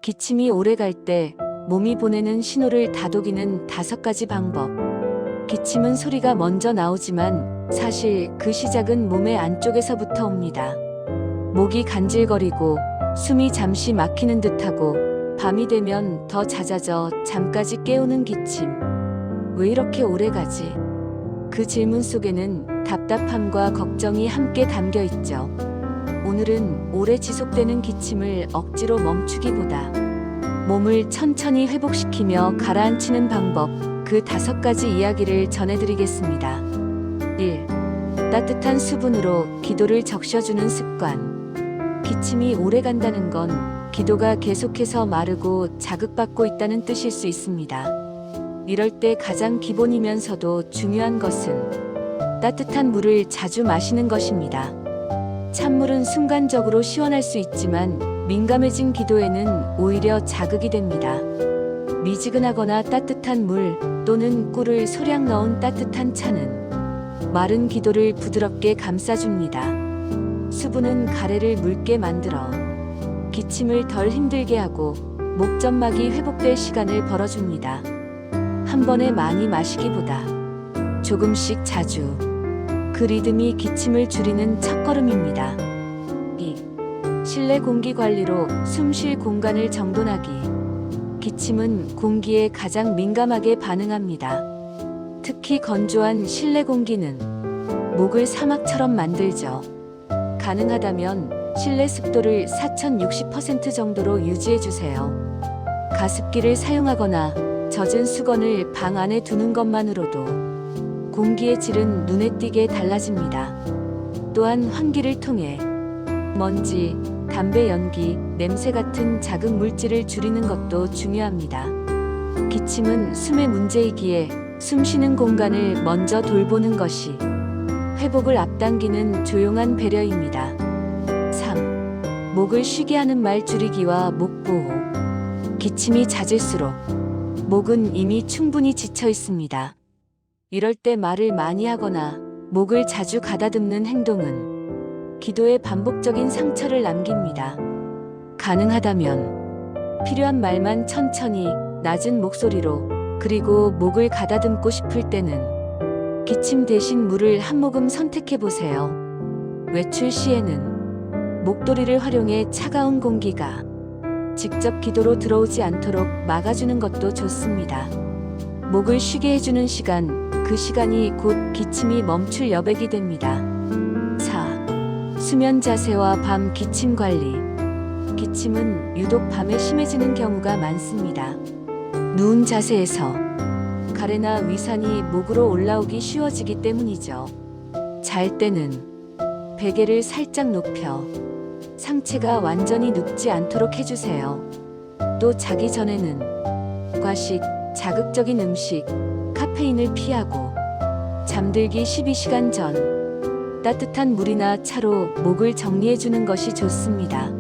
기침이 오래 갈 때 몸이 보내는 신호를 다독이는 5가지 방법. 기침은 소리가 먼저 나오지만 사실 그 시작은 몸의 안쪽에서부터 옵니다. 목이 간질거리고 숨이 잠시 막히는 듯하고 밤이 되면 더 잦아져 잠까지 깨우는 기침. 왜 이렇게 오래 가지? 그 질문 속에는 답답함과 걱정이 함께 담겨 있죠. 오늘은 오래 지속되는 기침을 억지로 멈추기보다 몸을 천천히 회복시키며 가라앉히는 방법, 그 5가지 이야기를 전해드리겠습니다. 1. 따뜻한 수분으로 기도를 적셔주는 습관. 기침이 오래 간다는 건 기도가 계속해서 마르고 자극받고 있다는 뜻일 수 있습니다. 이럴 때 가장 기본이면서도 중요한 것은 따뜻한 물을 자주 마시는 것입니다. 찬물은 순간적으로 시원할 수 있지만 민감해진 기도에는 오히려 자극이 됩니다. 미지근하거나 따뜻한 물 또는 꿀을 소량 넣은 따뜻한 차는 마른 기도를 부드럽게 감싸줍니다. 수분은 가래를 묽게 만들어 기침을 덜 힘들게 하고 목점막이 회복될 시간을 벌어줍니다. 한 번에 많이 마시기보다 조금씩 자주. 그 리듬이 기침을 줄이는 첫걸음입니다. 2. 실내 공기 관리로 숨 쉴 공간을 정돈하기. 기침은 공기에 가장 민감하게 반응합니다. 특히 건조한 실내 공기는 목을 사막처럼 만들죠. 가능하다면 실내 습도를 4060% 정도로 유지해주세요. 가습기를 사용하거나 젖은 수건을 방 안에 두는 것만으로도 공기의 질은 눈에 띄게 달라집니다. 또한 환기를 통해 먼지, 담배 연기, 냄새 같은 자극 물질을 줄이는 것도 중요합니다. 기침은 숨의 문제이기에 숨 쉬는 공간을 먼저 돌보는 것이 회복을 앞당기는 조용한 배려입니다. 3. 목을 쉬게 하는 말 줄이기와 목 보호. 기침이 잦을수록 목은 이미 충분히 지쳐 있습니다. 이럴 때 말을 많이 하거나 목을 자주 가다듬는 행동은 기도에 반복적인 상처를 남깁니다. 가능하다면 필요한 말만 천천히 낮은 목소리로, 그리고 목을 가다듬고 싶을 때는 기침 대신 물을 한 모금 선택해 보세요. 외출 시에는 목도리를 활용해 차가운 공기가 직접 기도로 들어오지 않도록 막아주는 것도 좋습니다. 목을 쉬게 해주는 시간, 그 시간이 곧 기침이 멈출 여백이 됩니다. 4. 수면 자세와 밤 기침 관리. 기침은 유독 밤에 심해지는 경우가 많습니다. 누운 자세에서 가래나 위산이 목으로 올라오기 쉬워지기 때문이죠. 잘 때는 베개를 살짝 높여 상체가 완전히 눕지 않도록 해주세요. 또 자기 전에는 과식, 자극적인 음식, 카페인을 피하고 잠들기 12시간 전 따뜻한 물이나 차로 목을 정리해주는 것이 좋습니다.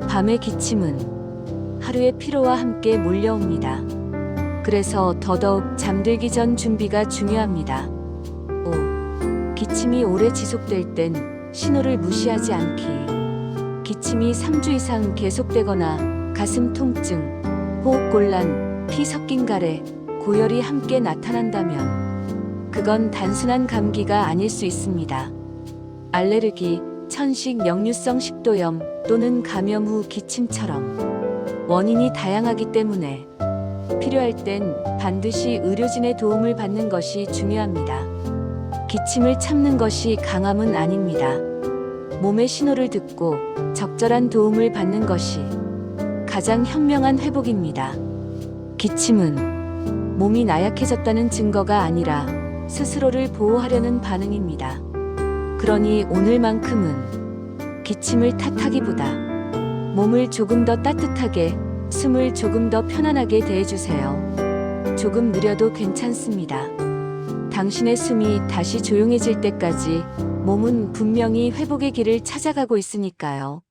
밤의 기침은 하루의 피로와 함께 몰려옵니다. 그래서 더더욱 잠들기 전 준비가 중요합니다. 5. 기침이 오래 지속될 땐 신호를 무시하지 않기. 기침이 3주 이상 계속되거나 가슴 통증, 호흡곤란, 피 섞인 가래, 고열이 함께 나타난다면 그건 단순한 감기가 아닐 수 있습니다. 알레르기, 천식, 역류성 식도염 또는 감염 후 기침처럼 원인이 다양하기 때문에 필요할 땐 반드시 의료진의 도움을 받는 것이 중요합니다. 기침을 참는 것이 강함은 아닙니다. 몸의 신호를 듣고 적절한 도움을 받는 것이 가장 현명한 회복입니다. 기침은 몸이 나약해졌다는 증거가 아니라 스스로를 보호하려는 반응입니다. 그러니 오늘만큼은 기침을 탓하기보다 몸을 조금 더 따뜻하게, 숨을 조금 더 편안하게 대해주세요. 조금 느려도 괜찮습니다. 당신의 숨이 다시 조용해질 때까지 몸은 분명히 회복의 길을 찾아가고 있으니까요.